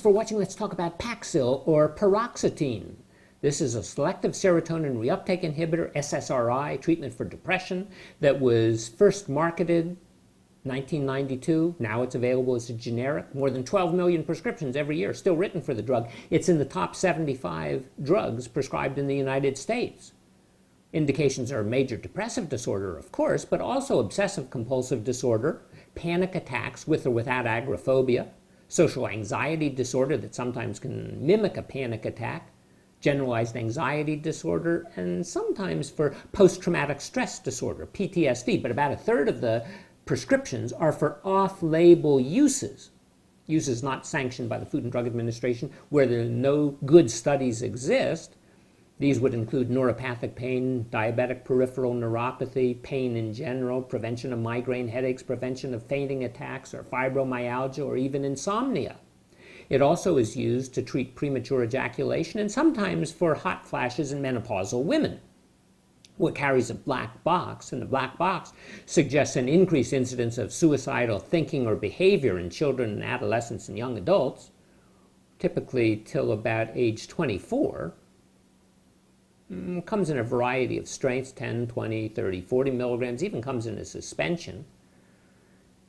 for watching. Let's talk about Paxil or paroxetine. This is a selective serotonin reuptake inhibitor, SSRI, treatment for depression that was first marketed 1992. Now it's available as a generic. More than 12 million prescriptions every year still written for the drug. It's in the top 75 drugs prescribed in the United States. Indications are major depressive disorder, of course, but also obsessive compulsive disorder, panic attacks with or without agoraphobia, social anxiety disorder that sometimes can mimic a panic attack, generalized anxiety disorder, and sometimes for post-traumatic stress disorder, PTSD. But about a third of the prescriptions are for off-label uses not sanctioned by the Food and Drug Administration, where no good studies exist. These would include neuropathic pain, diabetic peripheral neuropathy, pain in general, prevention of migraine headaches, prevention of fainting attacks, or fibromyalgia, or even insomnia. It also is used to treat premature ejaculation and sometimes for hot flashes in menopausal women. What carries a black box, and the black box suggests an increased incidence of suicidal thinking or behavior in children and adolescents and young adults, typically till about age 24. Comes in a variety of strengths, 10, 20, 30, 40 milligrams, even comes in a suspension.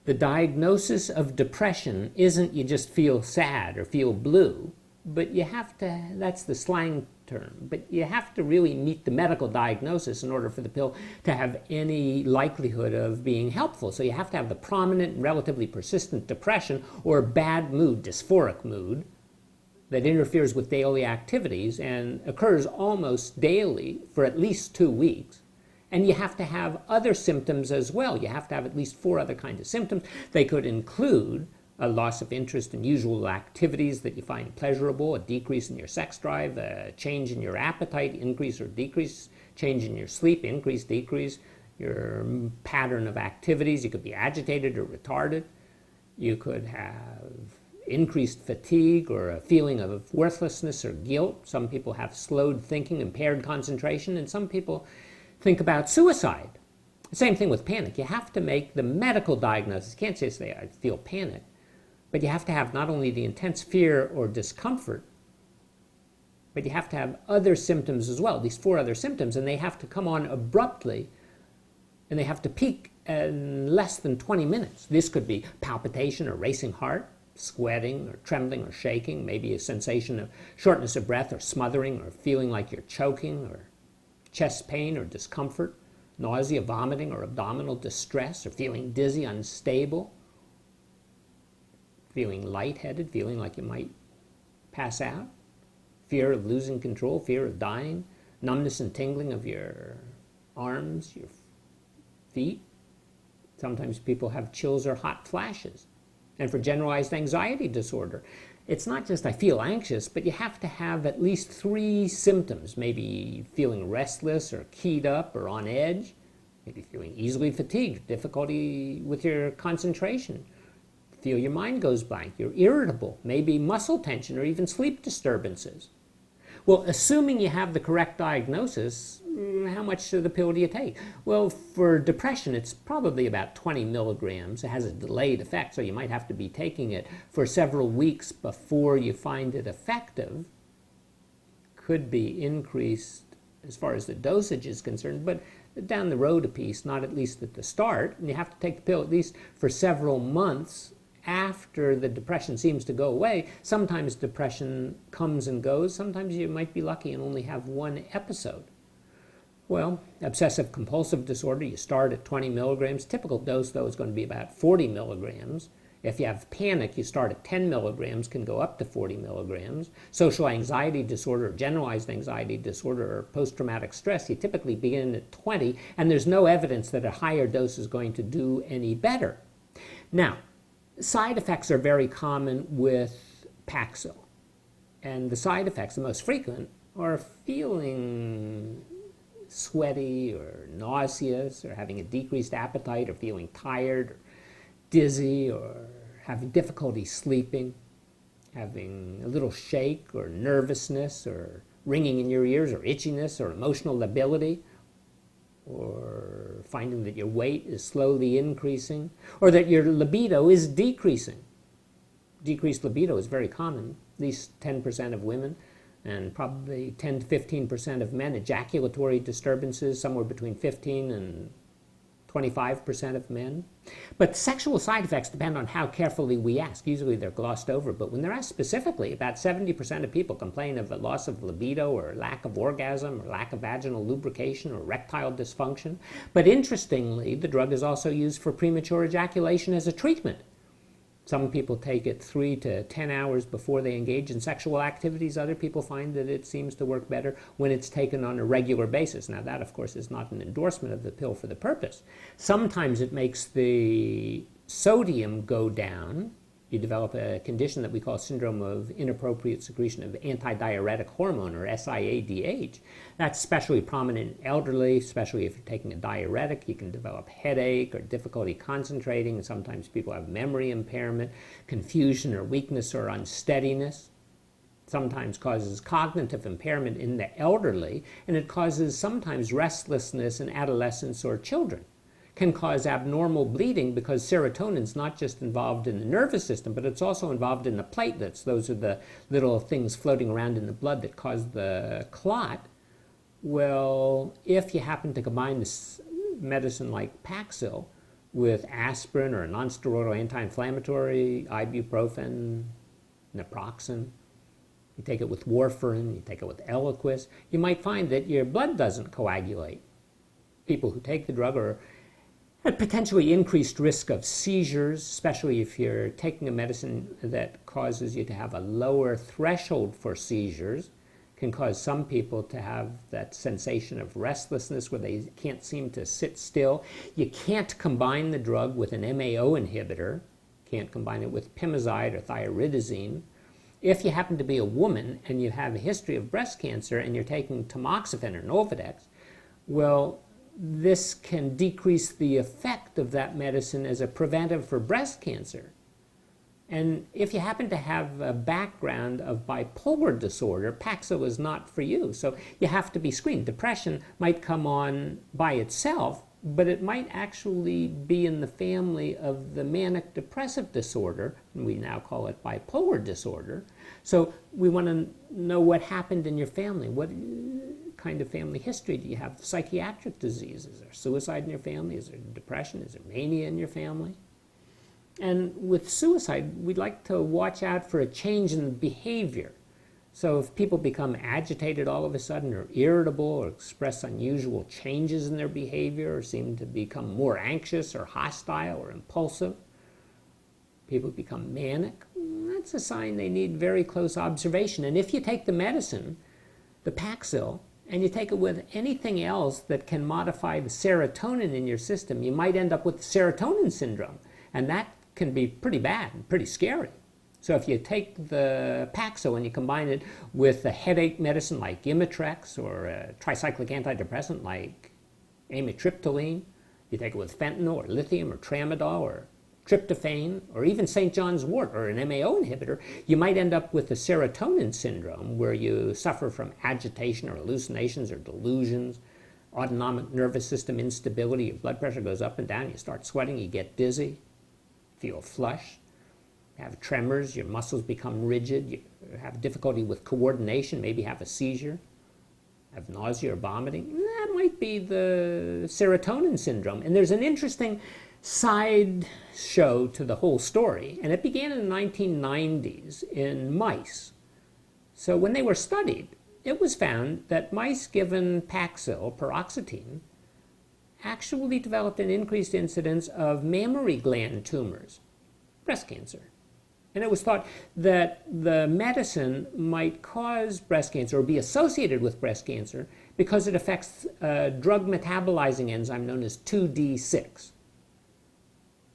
The diagnosis of depression isn't you just feel sad or feel blue, but you have to, that's the slang term, but you have to really meet the medical diagnosis in order for the pill to have any likelihood of being helpful. So you have to have the prominent, relatively persistent depression or bad mood, dysphoric mood, that interferes with daily activities and occurs almost daily for at least 2 weeks. And you have to have other symptoms as well. You have to have at least 4 other kinds of symptoms. They could include a loss of interest in usual activities that you find pleasurable, a decrease in your sex drive, a change in your appetite, increase or decrease, change in your sleep, increase, decrease, your pattern of activities. You could be agitated or retarded. You could have increased fatigue or a feeling of worthlessness or guilt. Some people have slowed thinking, impaired concentration, and some people think about suicide. Same thing with panic. You have to make the medical diagnosis. You can't just say, I feel panic. But you have to have not only the intense fear or discomfort, but you have to have other symptoms as well, these 4 other symptoms, and they have to come on abruptly, and they have to peak in less than 20 minutes. This could be palpitation or racing heart, sweating or trembling or shaking, maybe a sensation of shortness of breath or smothering or feeling like you're choking, or chest pain or discomfort, nausea, vomiting, or abdominal distress, or feeling dizzy, unstable, feeling lightheaded, feeling like you might pass out, fear of losing control, fear of dying, numbness and tingling of your arms, your feet. Sometimes people have chills or hot flashes. And for generalized anxiety disorder, it's not just I feel anxious, but you have to have at least 3 symptoms, maybe feeling restless or keyed up or on edge, maybe feeling easily fatigued, difficulty with your concentration, feel your mind goes blank, you're irritable, maybe muscle tension or even sleep disturbances. Well, assuming you have the correct diagnosis, how much of the pill do you take? Well, for depression, it's probably about 20 milligrams. It has a delayed effect, so you might have to be taking it for several weeks before you find it effective. Could be increased as far as the dosage is concerned, but down the road a piece, not at least at the start. And you have to take the pill at least for several months after the depression seems to go away. Sometimes depression comes and goes. Sometimes you might be lucky and only have 1 episode. Well, obsessive compulsive disorder, you start at 20 milligrams. Typical dose, though, is going to be about 40 milligrams. If you have panic, you start at 10 milligrams, can go up to 40 milligrams. Social anxiety disorder, generalized anxiety disorder, or post-traumatic stress, you typically begin at 20, and there's no evidence that a higher dose is going to do any better. Now, side effects are very common with Paxil. And the side effects, the most frequent, are feeling sweaty or nauseous or having a decreased appetite or feeling tired or dizzy or having difficulty sleeping, having a little shake or nervousness or ringing in your ears or itchiness or emotional lability, or finding that your weight is slowly increasing, or that your libido is decreasing. decreased libido is very common. At least 10% of women and probably 10 to 15% of men. Ejaculatory disturbances, somewhere between 15 and 25% of men. But sexual side effects depend on how carefully we ask. Usually they're glossed over, but when they're asked specifically, about 70% of people complain of a loss of libido or lack of orgasm or lack of vaginal lubrication or erectile dysfunction. But interestingly, the drug is also used for premature ejaculation as a treatment. Some people take it 3 to 10 hours before they engage in sexual activities. Other people find that it seems to work better when it's taken on a regular basis. Now that, of course, is not an endorsement of the pill for the purpose. Sometimes it makes the sodium go down. You develop a condition that we call syndrome of inappropriate secretion of antidiuretic hormone, or SIADH. That's especially prominent in elderly, especially if you're taking a diuretic. You can develop headache or difficulty concentrating. Sometimes people have memory impairment, confusion or weakness or unsteadiness. Sometimes causes cognitive impairment in the elderly, and it causes sometimes restlessness in adolescents or children. Can cause abnormal bleeding because serotonin is not just involved in the nervous system, but it's also involved in the platelets. Those are the little things floating around in the blood that cause the clot. Well, if you happen to combine this medicine like Paxil with aspirin or a nonsteroidal anti-inflammatory, ibuprofen, naproxen, you take it with warfarin, you take it with Eliquis, you might find that your blood doesn't coagulate. People who take the drug are at potentially increased risk of seizures, especially if you're taking a medicine that causes you to have a lower threshold for seizures. Can cause some people to have that sensation of restlessness where they can't seem to sit still. You can't combine the drug with an MAO inhibitor. Can't combine it with pimozide or thyroidazine. If you happen to be a woman and you have a history of breast cancer and you're taking tamoxifen or Nolvadex, well, this can decrease the effect of that medicine as a preventive for breast cancer. And if you happen to have a background of bipolar disorder, Paxil is not for you. So you have to be screened. Depression might come on by itself, but it might actually be in the family of the manic depressive disorder, and we now call it bipolar disorder. So we want to know what happened in your family. What kind of family history do you have? Psychiatric disease? Is there suicide in your family? Is there depression? Is there mania in your family? And with suicide, we'd like to watch out for a change in behavior. So if people become agitated all of a sudden, or irritable, or express unusual changes in their behavior, or seem to become more anxious or hostile or impulsive, people become manic, that's a sign they need very close observation. And if you take the medicine, the Paxil, and you take it with anything else that can modify the serotonin in your system, you might end up with serotonin syndrome. And that can be pretty bad and pretty scary. So if you take the Paxil and you combine it with a headache medicine like Imitrex, or a tricyclic antidepressant like amitriptyline, you take it with fentanyl or lithium or tramadol or tryptophan, or even St. John's wort or an MAO inhibitor, you might end up with a serotonin syndrome where you suffer from agitation or hallucinations or delusions, autonomic nervous system instability, your blood pressure goes up and down, you start sweating, you get dizzy, feel flushed, have tremors, your muscles become rigid, you have difficulty with coordination, maybe have a seizure, have nausea or vomiting. That might be the serotonin syndrome. And there's an interesting side show to the whole story, and it began in the 1990s in mice. So when they were studied, it was found that mice given Paxil, paroxetine, actually developed an increased incidence of mammary gland tumors, breast cancer. And it was thought that the medicine might cause breast cancer or be associated with breast cancer because it affects a drug metabolizing enzyme known as 2D6.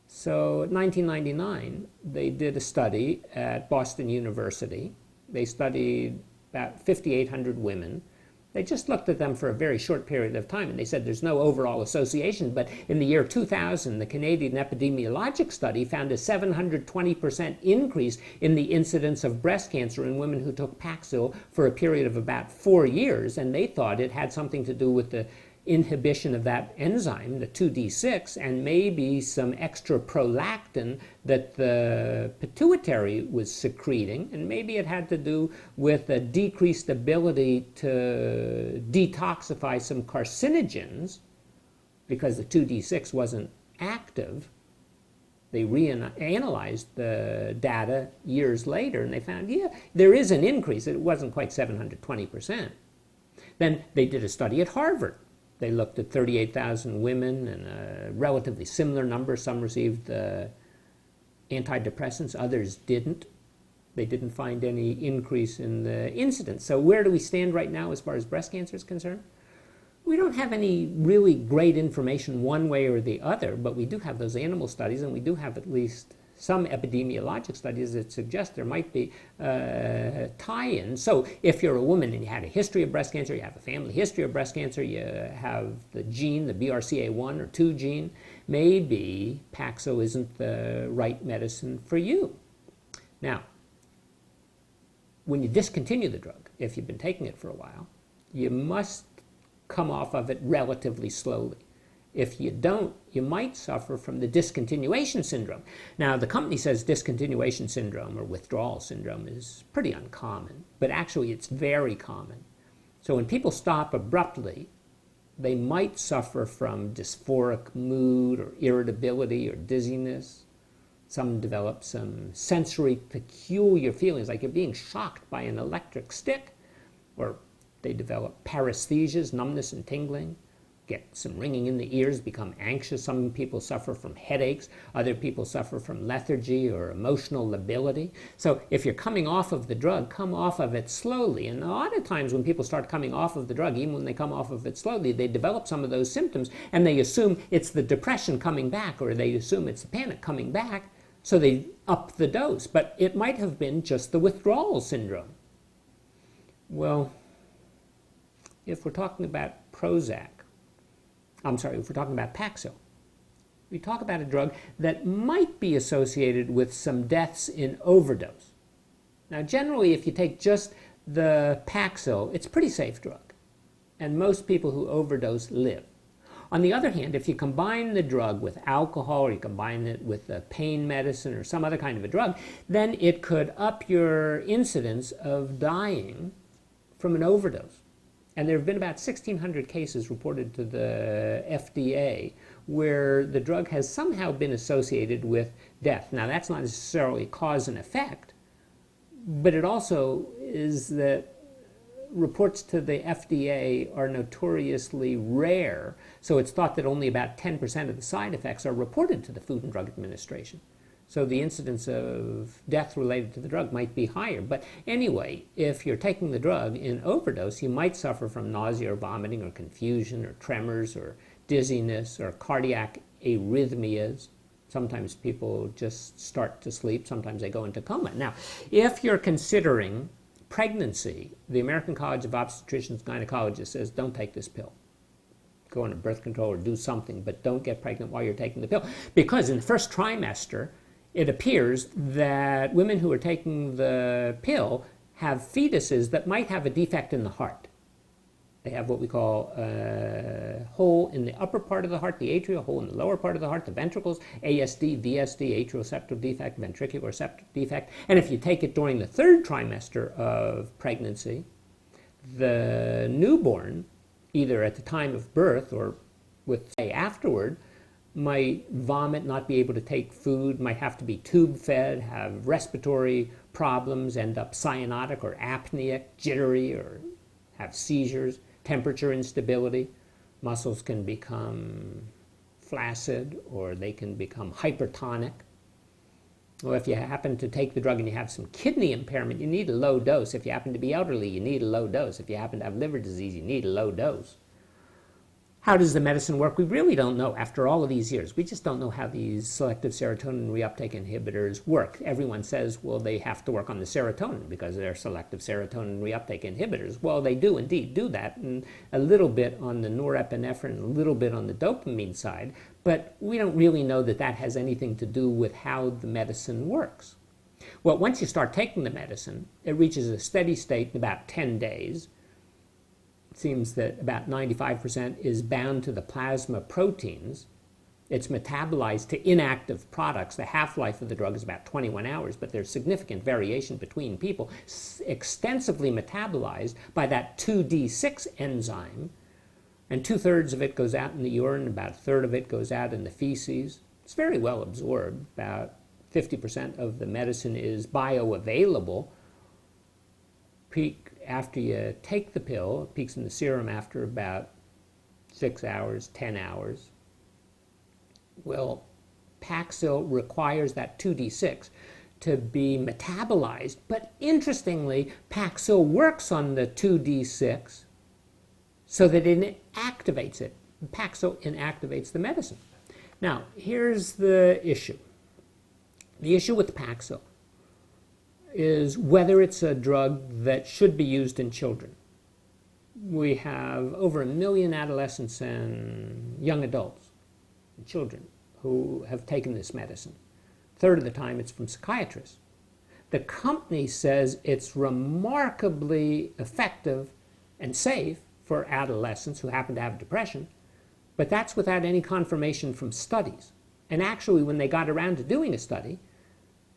So in 1999, they did a study at Boston University. They studied about 5,800 women. They just looked at them for a very short period of time, and they said there's no overall association. But in the year 2000, the Canadian epidemiologic study found a 720% increase in the incidence of breast cancer in women who took Paxil for a period of about 4 years, and they thought it had something to do with the inhibition of that enzyme, the 2D6, and maybe some extra prolactin that the pituitary was secreting, and maybe it had to do with a decreased ability to detoxify some carcinogens because the 2D6 wasn't active. They reanalyzed the data years later, and they found, yeah, there is an increase. It wasn't quite 720%. Then they did a study at Harvard. They looked at 38,000 women and a relatively similar number. Some received antidepressants, others didn't. They didn't find any increase in the incidence. So where do we stand right now as far as breast cancer is concerned? We don't have any really great information one way or the other, but we do have those animal studies, and we do have at least some epidemiologic studies that suggest there might be tie-ins. So if you're a woman and you had a history of breast cancer, you have a family history of breast cancer, you have the gene, the BRCA1 or 2 gene, maybe Paxil isn't the right medicine for you. Now, when you discontinue the drug, if you've been taking it for a while, you must come off of it relatively slowly. If you don't, you might suffer from the discontinuation syndrome. Now, the company says discontinuation syndrome or withdrawal syndrome is pretty uncommon, but actually it's very common. So when people stop abruptly, they might suffer from dysphoric mood or irritability or dizziness. Some develop some sensory peculiar feelings, like you're being shocked by an electric stick, or they develop paresthesias, numbness and tingling, get some ringing in the ears, become anxious. Some people suffer from headaches. Other people suffer from lethargy or emotional lability. So if you're coming off of the drug, come off of it slowly. And a lot of times when people start coming off of the drug, even when they come off of it slowly, they develop some of those symptoms and they assume it's the depression coming back, or they assume it's the panic coming back, so they up the dose. But it might have been just the withdrawal syndrome. Well, if we're talking about if we're talking about Paxil, we talk about a drug that might be associated with some deaths in overdose. Now, generally, if you take just the Paxil, it's a pretty safe drug, and most people who overdose live. On the other hand, if you combine the drug with alcohol, or you combine it with a pain medicine or some other kind of a drug, then it could up your incidence of dying from an overdose. And there have been about 1,600 cases reported to the FDA where the drug has somehow been associated with death. Now, that's not necessarily cause and effect, but it also is that reports to the FDA are notoriously rare, so it's thought that only about 10% of the side effects are reported to the Food and Drug Administration. So the incidence of death related to the drug might be higher. But anyway, if you're taking the drug in overdose, you might suffer from nausea or vomiting or confusion or tremors or dizziness or cardiac arrhythmias. Sometimes people just start to sleep. Sometimes they go into coma. Now, if you're considering pregnancy, the American College of Obstetricians and Gynecologists says, don't take this pill. Go on a birth control or do something, but don't get pregnant while you're taking the pill. Because in the first trimester, it appears that women who are taking the pill have fetuses that might have a defect in the heart. They have what we call a hole in the upper part of the heart, the atria, a hole in the lower part of the heart, the ventricles, ASD, VSD, atrial defect, ventricular septal defect. And if you take it during the third trimester of pregnancy, the newborn, either at the time of birth or with, say, afterward, might vomit, not be able to take food, might have to be tube fed, have respiratory problems, end up cyanotic or apneic, jittery, or have seizures, temperature instability. Muscles can become flaccid, or they can become hypertonic. Well, if you happen to take the drug and you have some kidney impairment, you need a low dose. If you happen to be elderly, you need a low dose. If you happen to have liver disease, you need a low dose. How does the medicine work? We really don't know after all of these years. We just don't know how these selective serotonin reuptake inhibitors work. Everyone says, well, they have to work on the serotonin because they're selective serotonin reuptake inhibitors. Well, they do indeed do that, and a little bit on the norepinephrine, a little bit on the dopamine side, but we don't really know that that has anything to do with how the medicine works. Well, once you start taking the medicine, it reaches a steady state in about 10 days. seems that about 95% is bound to the plasma proteins. It's metabolized to inactive products. The half-life of the drug is about 21 hours, but there's significant variation between people, extensively metabolized by that 2D6 enzyme, and 2/3 of it goes out in the urine, about 1/3 of it goes out in the feces. It's very well absorbed. About 50% of the medicine is bioavailable. Peak after you take the pill, it peaks in the serum after about 6 hours, 10 hours. Well, Paxil requires that 2D6 to be metabolized, but interestingly, Paxil works on the 2D6 so that it activates it. Paxil inactivates the medicine. Now, here's the issue. The issue with Paxil is whether it's a drug that should be used in children. We have over 1 million adolescents and young adults, and children, who have taken this medicine. 1/3 of the time it's from psychiatrists. The company says it's remarkably effective and safe for adolescents who happen to have depression, but that's without any confirmation from studies. And actually, when they got around to doing a study,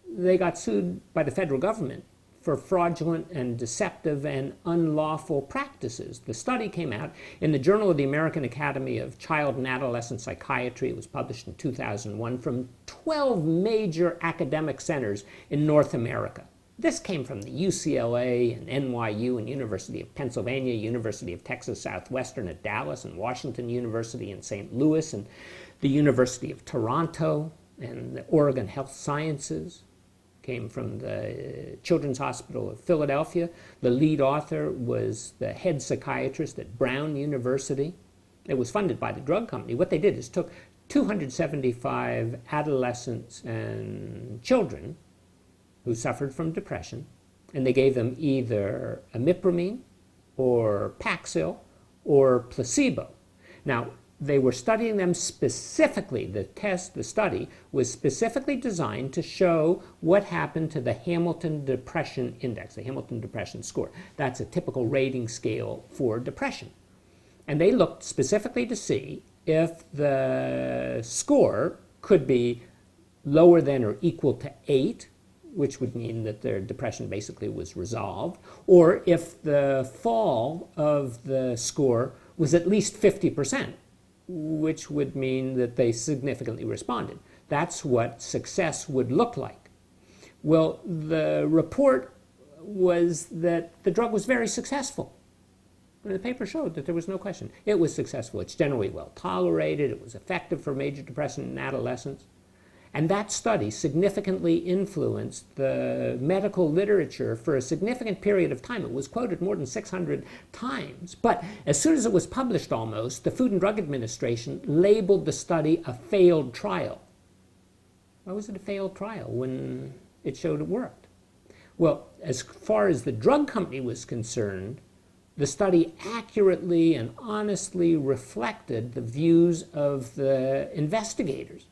they got sued by the federal government for fraudulent and deceptive and unlawful practices. The study came out in the Journal of the American Academy of Child and Adolescent Psychiatry. It was published in 2001 from 12 major academic centers in North America. This came from the UCLA and NYU and University of Pennsylvania, University of Texas Southwestern at Dallas, and Washington University in St. Louis, and the University of Toronto, and the Oregon Health Sciences. Came from the Children's Hospital of Philadelphia. The lead author was the head psychiatrist at Brown University. It was funded by the drug company. What they did is took 275 adolescents and children who suffered from depression, and they gave them either imipramine or Paxil or placebo. Now, they were studying them specifically. The study was specifically designed to show what happened to the Hamilton Depression Index, the Hamilton Depression Score. That's a typical rating scale for depression. And they looked specifically to see if the score could be lower than or equal to 8, which would mean that their depression basically was resolved, or if the fall of the score was at least 50%. Which would mean that they significantly responded. That's what success would look like. Well, the report was that the drug was very successful. And the paper showed that there was no question. It was successful. It's generally well tolerated. It was effective for major depression in adolescents. And that study significantly influenced the medical literature for a significant period of time. It was quoted more than 600 times. But as soon as it was published almost, the Food and Drug Administration labeled the study a failed trial. Why was it a failed trial when it showed it worked? Well, as far as the drug company was concerned, the study accurately and honestly reflected the views of the investigators.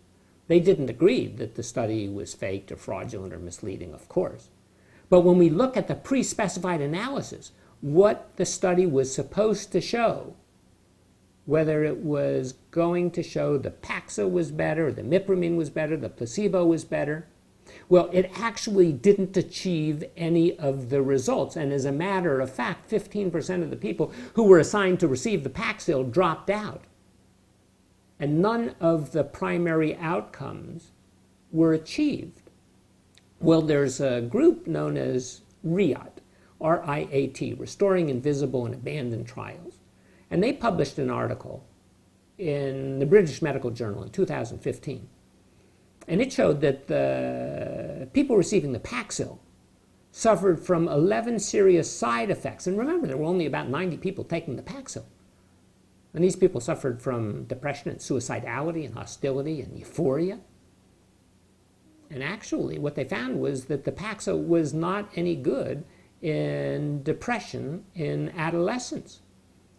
They didn't agree that the study was faked or fraudulent or misleading, of course. But when we look at the pre-specified analysis, what the study was supposed to show, whether it was going to show the Paxil was better, the imipramine was better, the placebo was better, well, it actually didn't achieve any of the results. And as a matter of fact, 15% of the people who were assigned to receive the Paxil dropped out. And none of the primary outcomes were achieved. Well, there's a group known as RIAT, R-I-A-T, Restoring Invisible and Abandoned Trials. And they published an article in the British Medical Journal in 2015. And it showed that the people receiving the Paxil suffered from 11 serious side effects. And remember, there were only about 90 people taking the Paxil. And these people suffered from depression and suicidality and hostility and euphoria. And actually, what they found was that the Paxil was not any good in depression in adolescents.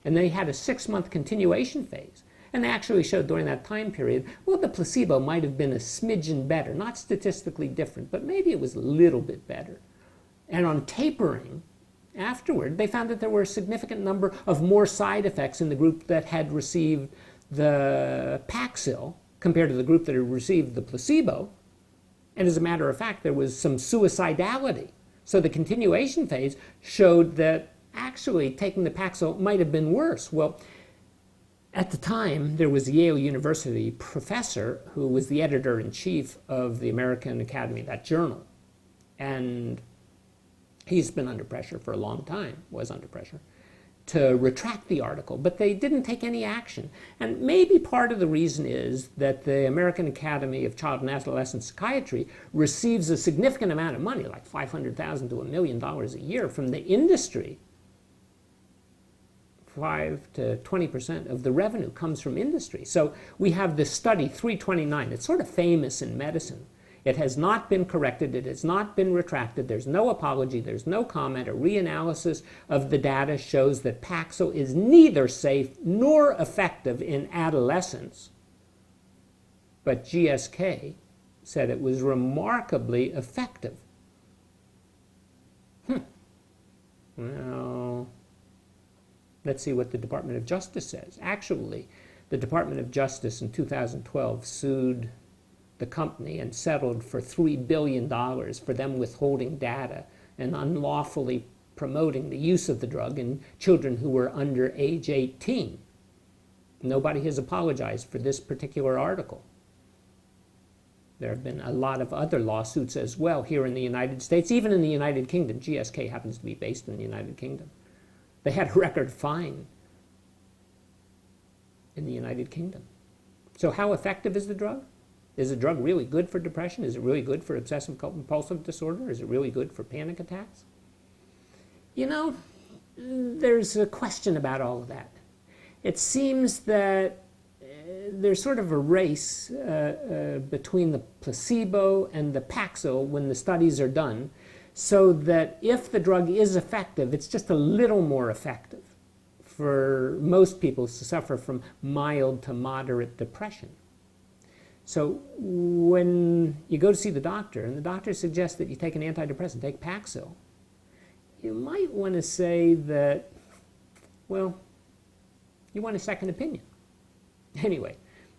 And they had a 6-month continuation phase. And they actually showed during that time period, well, the placebo might have been a smidgen better, not statistically different, but maybe it was a little bit better. And on tapering, afterward, they found that there were a significant number of more side effects in the group that had received the Paxil compared to the group that had received the placebo. And as a matter of fact, there was some suicidality. So the continuation phase showed that actually taking the Paxil might have been worse. Well, at the time, there was a Yale University professor who was the editor-in-chief of the American Academy, that journal. And he's been under pressure for a long time, was under pressure, to retract the article, but they didn't take any action. And maybe part of the reason is that the American Academy of Child and Adolescent Psychiatry receives a significant amount of money, like $500,000 to $1 million a year from the industry. 5 to 20% of the revenue comes from industry. So we have this study 329. It's sort of famous in medicine. It has not been corrected. It has not been retracted. There's no apology. There's no comment. A reanalysis of the data shows that Paxil is neither safe nor effective in adolescents. But GSK said it was remarkably effective. Well, let's see what the Department of Justice says. Actually, the Department of Justice in 2012 sued the company and settled for $3 billion for them withholding data and unlawfully promoting the use of the drug in children who were under age 18. Nobody has apologized for this particular article. There have been a lot of other lawsuits as well here in the United States, even in the United Kingdom. GSK happens to be based in the United Kingdom. They had a record fine in the United Kingdom. So how effective is the drug? Is the drug really good for depression? Is it really good for obsessive compulsive disorder? Is it really good for panic attacks? You know, there's a question about all of that. It seems that there's sort of a race between the placebo and the Paxil when the studies are done, so that if the drug is effective, it's just a little more effective for most people who suffer from mild to moderate depression. So when you go to see the doctor and the doctor suggests that you take an antidepressant, take Paxil, you might want to say that, well, you want a second opinion. Anyway,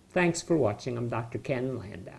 thanks for watching. I'm Dr. Ken Landau.